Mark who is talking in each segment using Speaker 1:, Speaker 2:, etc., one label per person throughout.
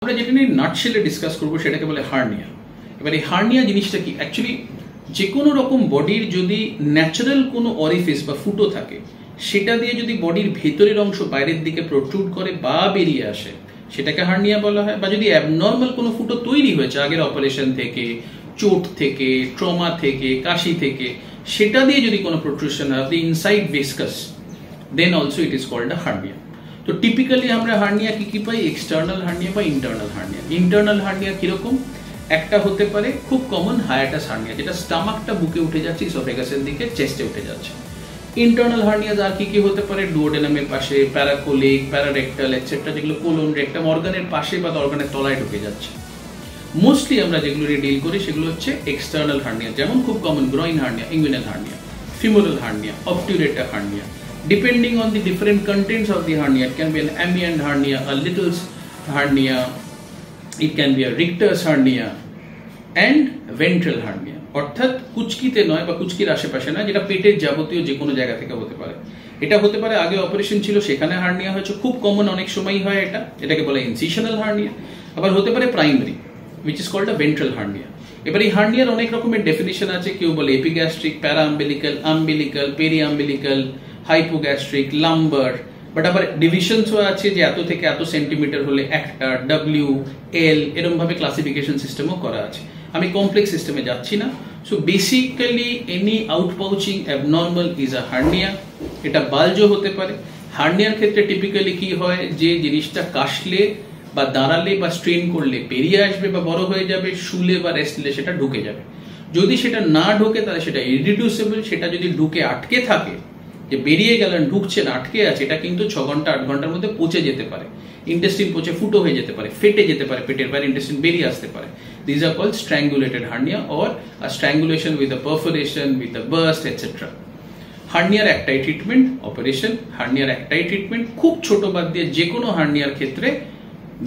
Speaker 1: আমরা যেটা নিয়ে নাটশেলে ডিসকাস করবো সেটাকে বলে হার্নিয়া। এবার এই হার্নিয়া জিনিসটা কি, অ্যাকচুয়ালি যে কোনো রকম বডির যদি ন্যাচারাল কোনো অরিফিস বা ফুটো থাকে, সেটা দিয়ে যদি বডির ভেতরের অংশ বাইরের দিকে প্রোট্রুড করে বা বেরিয়ে আসে, সেটাকে হার্নিয়া বলা হয়। বা যদি অ্যাবনর্মাল কোনো ফুটো তৈরি হয়েছে আগের অপারেশন থেকে, চোট থেকে, ট্রমা থেকে, কাশি থেকে, সেটা দিয়ে যদি কোনো প্রোট্রুশন হয় the inside viscus, then also it is called a hernia. তো টিপিক্যালি আমরা হার্নিয়া কি পাই, এক্সটার্নাল হার্নিয়া বা ইন্টারনাল হার্নিয়া। ইন্টারনাল হার্নিয়া কিরকম, একটা হতে পারে খুব কমন হায়াটাস হার্নিয়া, যেটা স্টামাকটা বুকে উঠে যাচ্ছে, ইসোফেগাসের দিকে, চেস্টে উঠে যাচ্ছে। ইন্টারনাল হার্নিয়া আর কি হতে পারে, ডুওডেনামের পাশে, প্যারাকোলিক, প্যারারেক্টাল এটসেট্রা, যেগুলো কোলন, রেক্টাম অর্গানের পাশে বা অর্গানের তলায় ঢুকে যাচ্ছে। মোস্টলি আমরা যেগুলো ডিল করি সেগুলো হচ্ছে এক্সটার্নাল হার্নিয়া, যেমন খুব common groin hernia, inguinal hernia, femoral hernia, obturator hernia. Depending on the different contents of the hernia, it can be an ambient hernia, a little hernia, it can be a Richter's hernia and ventral hernia. অর্থাৎ কুচকিতে নয় বা কুচকির আশেপাশে নয়, যেটা পেটের যাবতীয় যে কোনো জায়গা থেকে হতে পারে। এটা হতে পারে আগে অপারেশন ছিল সেখানে হার্নিয়া হয়েছে, খুব কমন অনেক সময়ই হয় এটাকে বলে ইনসিশনাল হার্নিয়া। আবার হতে পারে primary, which is called a ventral hernia. এবার এই হার্নিয়ার অনেক রকমের ডেফিনিশন আছে, কেউ বলে epigastric, paraumbilical, umbilical, periumbilical, hypogastric, lumbar. But আবার ডিভিশনসও আছে যে এত থেকে এত সেন্টিমিটার হলে একটা, ডব্লিউ, এল, এরকম ভাবে ক্লাসিফিকেশন সিস্টেমও করা আছে। আমি কমপ্লেক্স সিস্টেমে যাচ্ছি না। So basically any outpouching abnormal is a hernia. এটা বালজও হতে পারে। হার্নিয়ার ক্ষেত্রে টিপিক্যালি কি হয়, যে জিনিসটা কাশলে বা দাঁড়ালে বা স্ট্রেন করলে বেরিয়ে আসবে বা বড় হয়ে যাবে, শুলে বা রেস্ট নিলে সেটা ঢুকে যাবে। যদি সেটা না ঢোকে তাহলে সেটা ইরিডিউসেবল। সেটা যদি ঢুকে আটকে থাকে, যে বেরিয়ে গেলেন ঢুকছে না, আটকে আছে, এটা কিন্তু 6 ঘন্টা 8 ঘন্টার মধ্যে পচে যেতে পারে, ইন্টেস্টিন পচে ফুটো হয়ে যেতে পারে, ফেটে যেতে পারে, পেটের বাইরে ইন্টেস্টিন বেরিয়ে আসতে পারে। This are called strangulated hernia or strangulation with a perforation, with a burst etcetera. হার্নিয়ার একটাই ট্রিটমেন্ট, অপারেশন। হার্নিয়ার একটাই ট্রিটমেন্ট, খুব ছোট বাদ দিয়ে যে কোনো হার্নিয়ার ক্ষেত্রে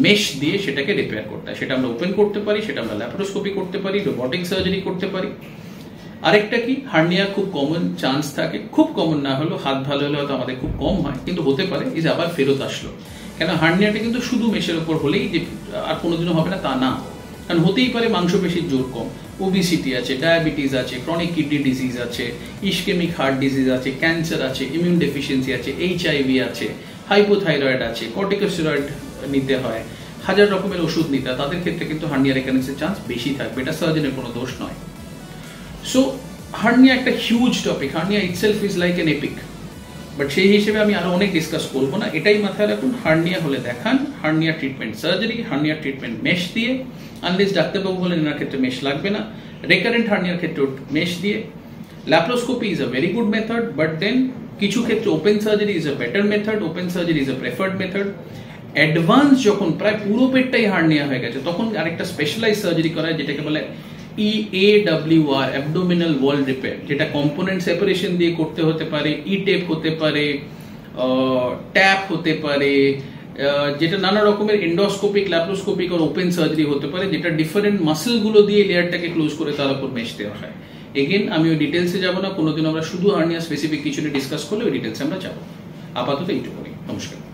Speaker 1: মেশ দিয়ে সেটাকে রিপেয়ার করতে হয়। সেটা আমরা ওপেন করতে পারি, সেটা আমরা ল্যাপারোস্কোপি করতে পারি, রোবোটিক সার্জারি করতে পারি। আরেকটা কি, হার্নিয়া খুব কমন চান্স থাকে, খুব কমন না হলেও, হাত ভালো হলে হয়তো আমাদের খুব কম হয়, কিন্তু হতে পারে এই যে আবার ফেরত আসলো। কেন হার্নিয়াটা কিন্তু শুধু মেশের ওপর হলেই যে আর কোনোদিনও হবে না তা না, কারণ হতেই পারে মাংসপেশির জোর কম, ওবিসিটি আছে, ডায়াবেটিস আছে, ক্রনিক কিডনি ডিজিজ আছে, ইসকেমিক হার্ট ডিজিজ আছে, ক্যান্সার আছে, ইমিউন ডেফিসিয়েন্সি আছে, এইচআইভি আছে, হাইপোথাইরয়েড আছে, কর্টিকোস্টেরয়েড নিতে হয়, 1000 রকমের ওষুধ নিতে হয়। তাদের ক্ষেত্রে কিন্তু হার্নিয়া রেকারেন্সের চান্স বেশি থাকবে, এটা সার্জনের কোনো দোষ নয়। সো হার্নিয়া একটা huge topic, hernia itself is like N epic, but সেই হিসেবে আমি আরো অনেক ডিসকাস করবো না। এটাই মাথায় রাখুন, হার্নিয়া হলে দেখান, hernia treatment surgery, hernia treatment mesh দিয়ে, আনলেস ডাক্তারবাবু বলেন এনার ক্ষেত্রে মেশ লাগবে না। রেকারেন্ট হার্নিয়ার ক্ষেত্রে মেশ দিয়ে। Laparoscopy is a very good method, but then কিছু ক্ষেত্রে open surgery is a better method, open surgery is a preferred method. Advance যখন প্রায় পুরো পেটটাই হার্নিয়া হয়ে গেছে, তখন আরেকটা স্পেশালাইজ সার্জারি করা হয়, যেটাকে বলে EAWR, অ্যাবডোমিনাল ওয়াল রিপেয়ার, যেটা কম্পোনেন্ট সেপারেশন দিয়ে করতে হতে পারে, টেপ হতে পারে, ট্যাপ হতে পারে, যেটা নানা রকমের এন্ডোস্কোপিক, ল্যাপারোস্কোপিক আর ওপেন সার্জারি হতে পারে, যেটা ডিফারেন্ট মাসেল গুলো দিয়ে লেয়ারটাকে ক্লোজ করে তার উপর মেশ দেওয়া হয়। এগেন আমি ওই ডিটেলসে যাবো না, কোনোদিন আমরা শুধু হার্নিয়া স্পেসিফিক কিছু নিয়ে ডিসকাস করলে ওই ডিটেলসে আমরা যাবো। আপাতত এইটুকুনি, নমস্কার।